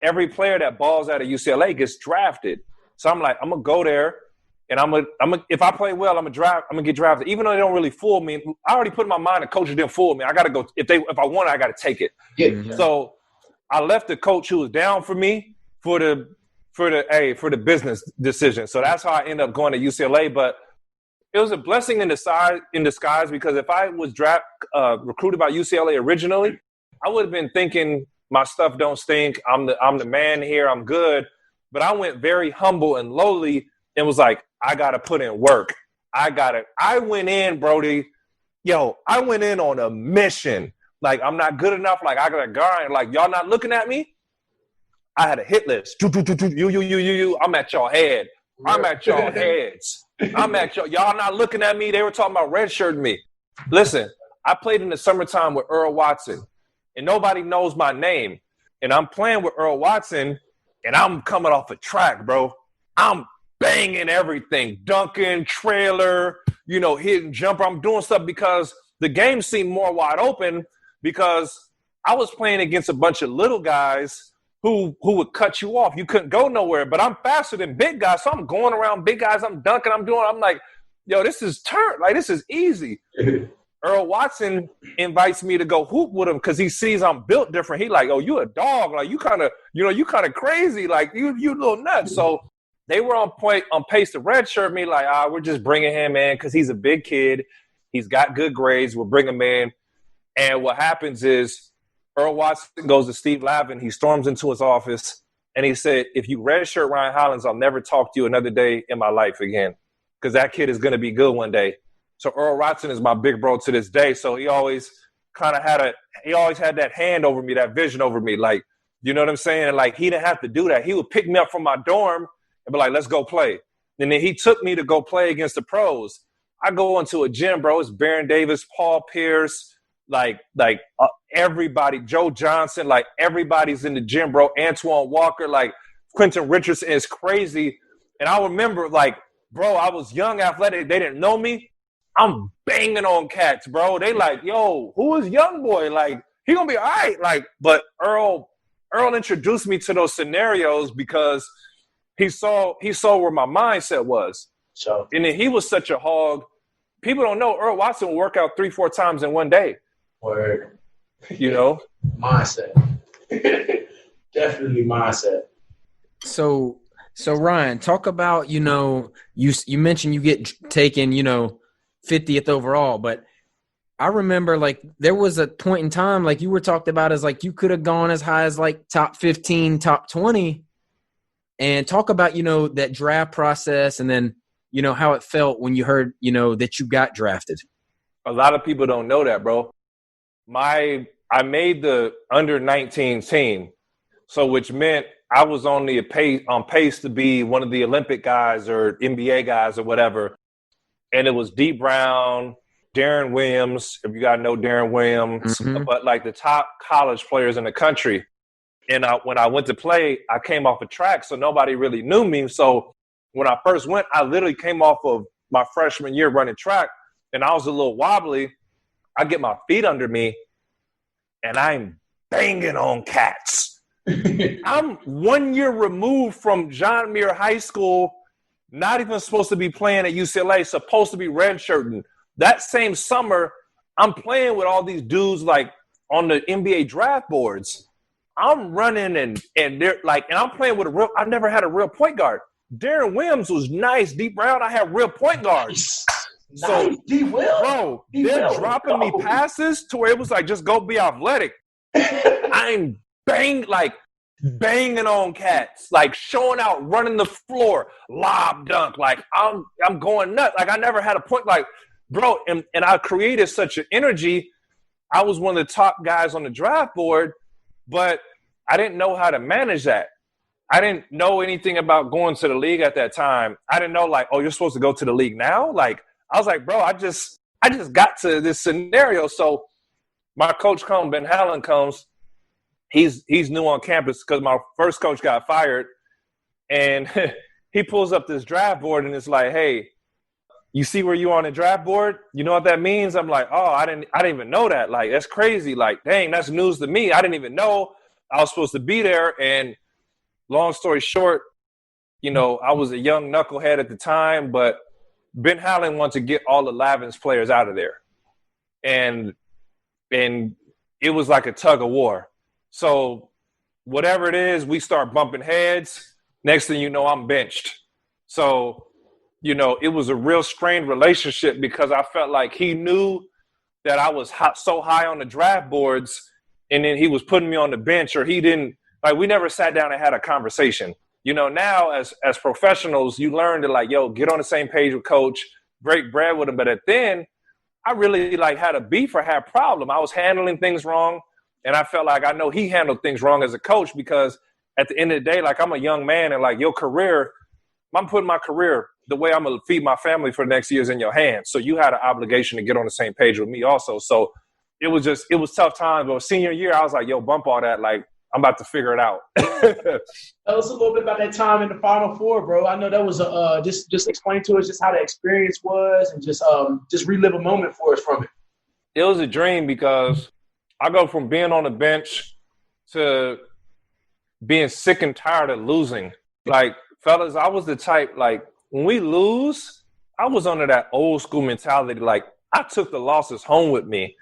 every player that balls out of UCLA gets drafted. So I'm like, I'm gonna go there, and I'm gonna if I play well, I'm gonna get drafted. Even though they don't really fool me, I already put in my mind the coaches didn't fool me. I gotta go if I want it, I gotta take it. Yeah. So I left the coach who was down for me for the business decision. So that's how I ended up going to UCLA. But it was a blessing in disguise because if I was recruited by UCLA originally, I would have been thinking my stuff don't stink. I'm the man here. I'm good. But I went very humble and lowly and was like, I got to put in work. I went in, Brody. I went in on a mission. Like, I'm not good enough. Like, I got to grind. Like, y'all not looking at me? I had a hit list. You. I'm at y'all head. I'm at y'all heads. Y'all not looking at me. They were talking about redshirting me. Listen, I played in the summertime with Earl Watson, and nobody knows my name. And I'm playing with Earl Watson, and I'm coming off a track, bro. I'm banging everything, dunking, trailer, hitting jumper. I'm doing stuff because the game seemed more wide open because I was playing against a bunch of little guys who would cut you off. You couldn't go nowhere. But I'm faster than big guys, so I'm going around big guys. I'm dunking. I'm like, this is this is easy. Earl Watson invites me to go hoop with him because he sees I'm built different. He like, oh, you a dog. Like, you kind of crazy. Like, you little nuts. So they were on pace to redshirt me. Like, we're just bringing him in because he's a big kid. He's got good grades. We'll bring him in. And what happens is Earl Watson goes to Steve Lavin. He storms into his office, and he said, if you redshirt Ryan Hollins, I'll never talk to you another day in my life again because that kid is going to be good one day. So Earl Watson is my big bro to this day. So he always had that hand over me, that vision over me. Like, you know what I'm saying? Like, he didn't have to do that. He would pick me up from my dorm and be like, let's go play. And then he took me to go play against the pros. I go into a gym, bro. It's Baron Davis, Paul Pierce, everybody, Joe Johnson, like everybody's in the gym, bro. Antoine Walker, like Quentin Richardson is crazy. And I remember, like, bro, I was young, athletic. They didn't know me. I'm banging on cats, bro. They like, yo, who is young boy? Like, he gonna be all right. Like, but Earl introduced me to those scenarios because he saw where my mindset was. So, and then he was such a hog. People don't know Earl Watson will work out 3-4 times in one day. Word. Mindset. Definitely mindset. So Ryan, talk about, you mentioned you get taken, 50th overall, but I remember like there was a point in time like you were talked about as like you could have gone as high as like top 15, top 20, and talk about, that draft process and then, how it felt when you heard, that you got drafted. A lot of people don't know that, bro. I made the under 19 team, so which meant I was on pace to be one of the Olympic guys or NBA guys or whatever. And it was D. Brown, Darren Williams, if you gotta know Darren Williams, but like the top college players in the country. And when I went to play, I came off a track, so nobody really knew me. So when I first went, I literally came off of my freshman year running track, and I was a little wobbly. I get my feet under me, and I'm banging on cats. I'm 1 year removed from John Muir High School, not even supposed to be playing at UCLA, supposed to be redshirting. That same summer, I'm playing with all these dudes like on the NBA draft boards. I'm running and they're like, and I'm playing with I've never had a real point guard. Darren Williams was nice. Deep Brown, I had real point guards. So, bro, they're dropping me passes to where it was like, just go be athletic. I'm banging on cats, like showing out, running the floor, lob dunk. Like, I'm going nuts. Like, I never had a point. Like, bro, and I created such an energy. I was one of the top guys on the draft board, but I didn't know how to manage that. I didn't know anything about going to the league at that time. I didn't know, like, oh, you're supposed to go to the league now? Like, I was like, bro, I just got to this scenario. So my coach Ben Hallen comes. He's new on campus because my first coach got fired. And he pulls up this draft board and it's like, hey, you see where you on the draft board? You know what that means? I'm like, oh, I didn't even know that. Like, that's crazy. Like, dang, that's news to me. I didn't even know I was supposed to be there. And long story short, I was a young knucklehead at the time, but Ben Howland wanted to get all the Lavins players out of there. And it was like a tug of war. So whatever it is, we start bumping heads. Next thing you know, I'm benched. So, it was a real strained relationship because I felt like he knew that I was so high on the draft boards, and then he was putting me on the bench, or he didn't – like we never sat down and had a conversation. Now as professionals, you learn to get on the same page with coach, break bread with him. But then I really had a beef or had a problem. I was handling things wrong, and I felt like I know he handled things wrong as a coach because at the end of the day, I'm a young man, and your career – I'm putting my career, the way I'm going to feed my family for the next years, in your hands. So you had an obligation to get on the same page with me also. So it was tough times. But senior year, I was like, yo, bump all that. I'm about to figure it out. Tell us a little bit about that time in the Final Four, bro. I know that was just explain to us just how the experience was and just relive a moment for us from it. It was a dream because I go from being on the bench to being sick and tired of losing. Fellas, I was the type, when we lose, I was under that old school mentality. I took the losses home with me.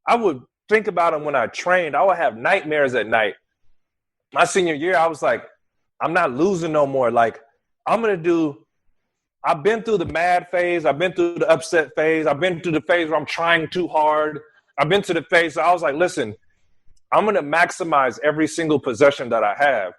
I would think about them when I trained. I would have nightmares at night. My senior year, I was like, I'm not losing no more. I've been through the mad phase. I've been through the upset phase. I've been through the phase where I'm trying too hard. I've been to the phase. So I was like, listen, I'm going to maximize every single possession that I have.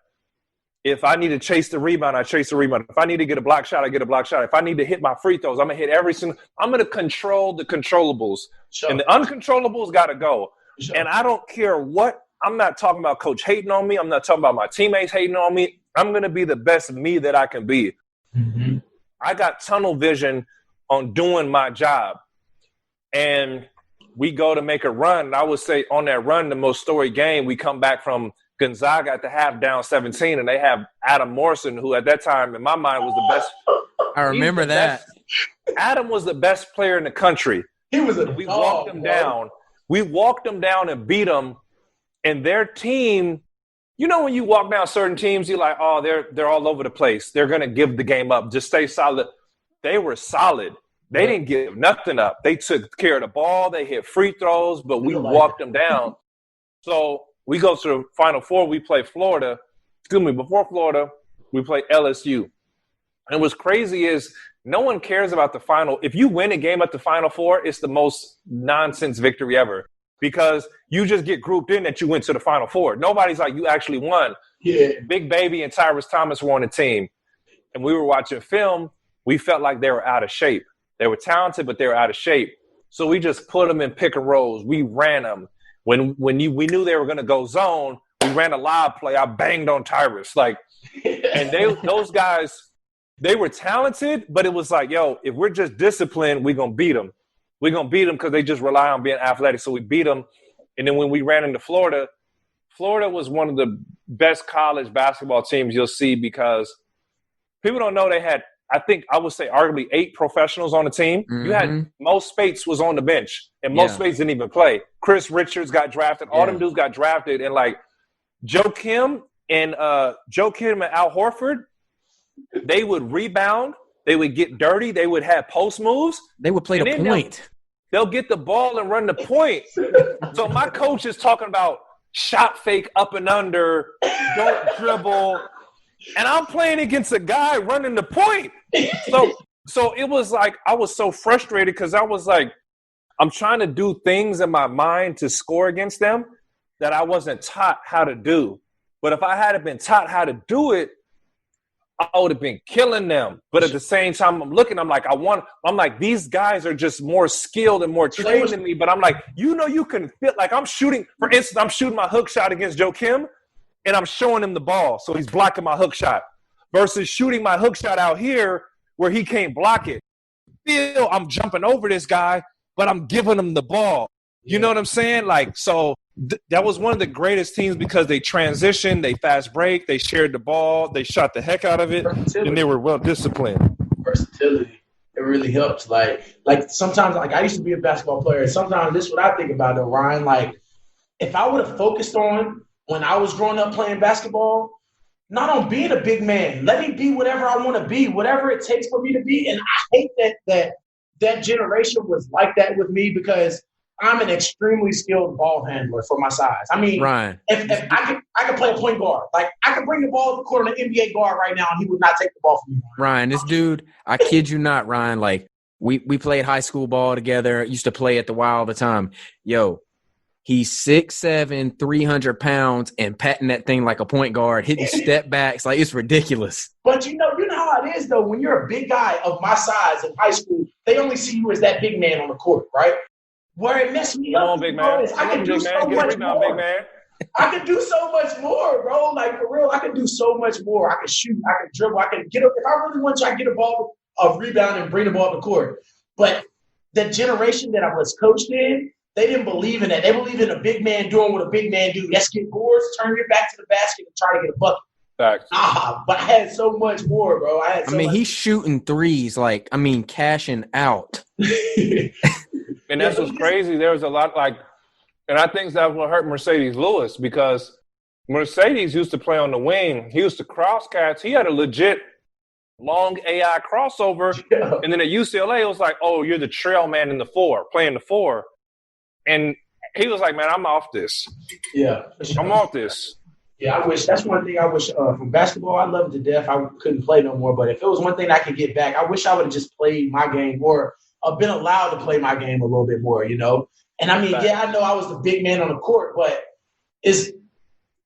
If I need to chase the rebound, I chase the rebound. If I need to get a block shot, I get a block shot. If I need to hit my free throws, I'm going to hit every single – I'm going to control the controllables. Sure. And the uncontrollables got to go. Sure. And I don't care what – I'm not talking about coach hating on me. I'm not talking about my teammates hating on me. I'm going to be the best me that I can be. Mm-hmm. I got tunnel vision on doing my job. And we go to make a run. And I would say on that run, the most storied game, we come back from – Gonzaga at the half down 17, and they have Adam Morrison, who at that time in my mind was the best. I remember that. Adam was the best player in the country. He was we walked him down. We walked them down and beat them. And their team, when you walk down certain teams, you're like, oh, they're all over the place. They're going to give the game up. Just stay solid. They were solid. They didn't give nothing up. They took care of the ball. They hit free throws, but we walked them down. So we go to the Final Four. We play Florida. Before Florida, we play LSU. And what's crazy is no one cares about the final. If you win a game at the Final Four, it's the most nonsense victory ever because you just get grouped in that you went to the Final Four. Nobody's like, you actually won. Yeah. Big Baby and Tyrus Thomas were on the team. And we were watching film. We felt like they were out of shape. They were talented, but they were out of shape. So we just put them in pick and rolls. We ran them. When we knew they were going to go zone, we ran a lob play. I banged on Tyrus. And those guys, they were talented, but it was like, yo, if we're just disciplined, we're going to beat them. We're going to beat them because they just rely on being athletic. So we beat them. And then when we ran into Florida, Florida was one of the best college basketball teams you'll see because people don't know they had, I think I would say arguably 8 professionals on the team. Mm-hmm. You had Mo Spates was on the bench, and Mo Spates didn't even play. Chris Richards got drafted. All them dudes got drafted. And, Joe Kim and Al Horford, they would rebound. They would get dirty. They would have post moves. They would play the point. They'll get the ball and run the point. So my coach is talking about shot fake up and under, don't dribble. And I'm playing against a guy running the point. So it was like I was so frustrated because I was like, I'm trying to do things in my mind to score against them that I wasn't taught how to do. But if I had been taught how to do it, I would have been killing them. But at the same time, I'm like, these guys are just more skilled and more trained than me. But I'm like, you can feel like I'm shooting. For instance, I'm shooting my hook shot against Joe Kim, and I'm showing him the ball. So he's blocking my hook shot versus shooting my hook shot out here where he can't block it. I'm jumping over this guy, but I'm giving him the ball. You know what I'm saying? That was one of the greatest teams because they transitioned, they fast break, they shared the ball, they shot the heck out of it, and they were well disciplined. Versatility. It really helps. Sometimes, I used to be a basketball player, and sometimes this is what I think about though, Ryan. If I would have focused on when I was growing up playing basketball, not on being a big man. Let me be whatever I want to be, whatever it takes for me to be. And I hate that generation was like that with me because I'm an extremely skilled ball handler for my size. I mean, Ryan, if I could play a point guard, like I could bring the ball to the court on an NBA guard right now, and he would not take the ball from me. Ryan, this dude, I kid you not, Ryan. Like we played high school ball together. Used to play at the Y all the time. Yo, he's 6'7", 300 pounds, and patting that thing like a point guard, hitting step backs. Like, it's ridiculous. But you know how it is, though. When you're a big guy of my size in high school, they only see you as that big man on the court, right? Where it messed me up, Come on, big man. I can do so much more. Big man. I can do so much more, bro. Like, for real, I can do so much more. I can shoot. I can dribble. I can get up. If I really want to, I can get a ball, a rebound, and bring the ball to the court. But the generation that I was coached in, they didn't believe in that. They believe in a big man doing what a big man do. Let's get boards, turn your back to the basket, and try to get a bucket. Facts. But I had so much more, bro. He's shooting threes, cashing out. And that's what's crazy. There was a lot and I think that was what hurt Mercedes Lewis because Mercedes used to play on the wing. He used to cross catch. He had a legit long AI crossover. Yeah. And then at UCLA, it was like, oh, you're the trail man in the four, playing the four. And he was like, man, I'm off this. Yeah. I'm off this. Yeah, that's one thing I wish from basketball. I love it to death. I couldn't play no more. But if it was one thing I could get back, I wish I would have just played my game more. Been allowed to play my game a little bit more, you know? And I mean, I know I was the big man on the court, but it's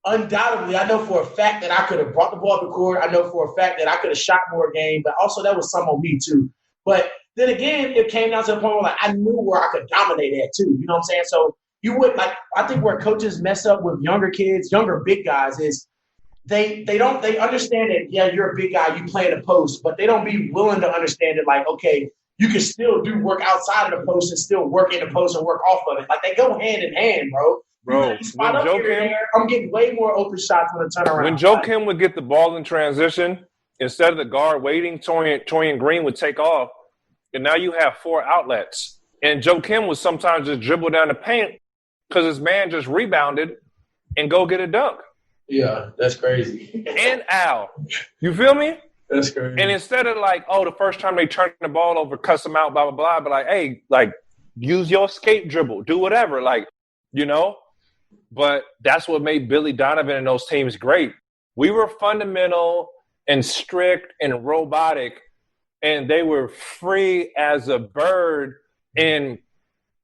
undoubtedly, I know for a fact that I could have brought the ball to the court. I know for a fact that I could have shot more game, but also that was some on me too. But then again, it came down to the point where I knew where I could dominate at too. You know what I'm saying? So you would I think where coaches mess up with younger kids, younger big guys is they understand that, yeah, you're a big guy, you play in the post, but they don't be willing to understand it okay, you can still do work outside of the post and still work in the post and work off of it. They go hand in hand, bro. I'm getting way more open shots on the turnaround. When Joe Kim would get the ball in transition, instead of the guard waiting, Torian Green would take off, and now you have 4 outlets. And Joe Kim would sometimes just dribble down the paint because his man just rebounded and go get a dunk. Yeah, that's crazy. And Al. You feel me? That's crazy. And instead of the first time they turn the ball over, cuss them out, blah, blah, blah, but hey, use your escape dribble, do whatever, But that's what made Billy Donovan and those teams great. We were fundamental and strict and robotic, and they were free as a bird, and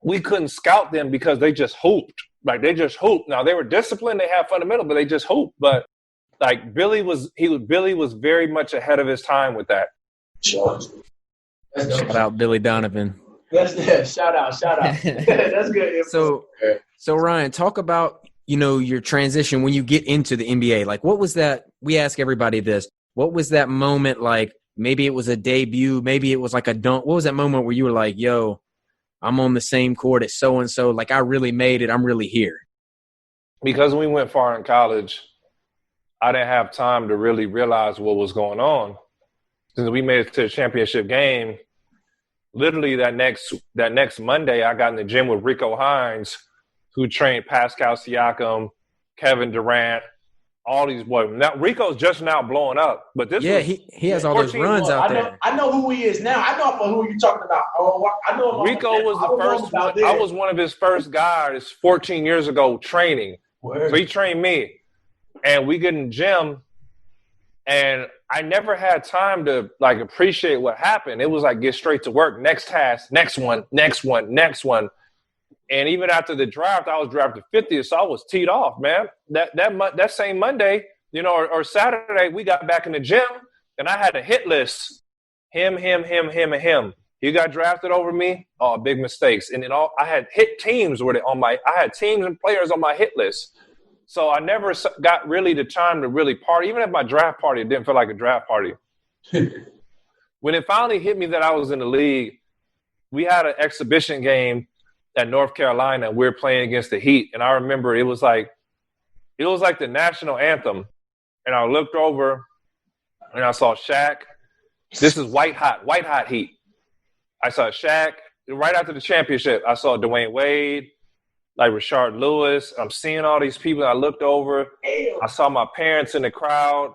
we couldn't scout them because they just hooped. They just hooped. Now, they were disciplined, they had fundamental, but they just hooped. But Billy was very much ahead of his time with that. Shout out Billy Donovan. Shout out. That's good. So Ryan, talk about, your transition when you get into the NBA. What was that? We ask everybody this. What was that moment like? Maybe it was a debut. Maybe it was like a dunk. What was that moment where you were like, yo, I'm on the same court as so-and-so. I really made it. I'm really here. Because we went far in college, I didn't have time to really realize what was going on. Since we made it to the championship game, literally that next Monday, I got in the gym with Rico Hines, who trained Pascal Siakam, Kevin Durant, all these boys. Now Rico's just now blowing up, but he has all those runs out there. I know who he is now. I know who you're talking about. I know Rico was the first one. I was one of his first guys 14 years ago training. Word. So he trained me, and we get in the gym, and I never had time to appreciate what happened. It was get straight to work. Next task, next one. And even after the draft, I was drafted 50th, so I was teed off, man. That same Monday, or Saturday, we got back in the gym, and I had a hit list. Him, and him. He got drafted over me. Oh, big mistakes. And then I had hit teams I had teams and players on my hit list. So I never got really the time to really party. Even at my draft party, it didn't feel like a draft party. When it finally hit me that I was in the league, we had an exhibition game at North Carolina. We were playing against the Heat. And I remember it was like the national anthem. And I looked over and I saw Shaq. This is white hot Heat. I saw Shaq. Right after the championship, I saw Dwayne Wade, Rashard Lewis. I'm seeing all these people. I looked over. I saw my parents in the crowd.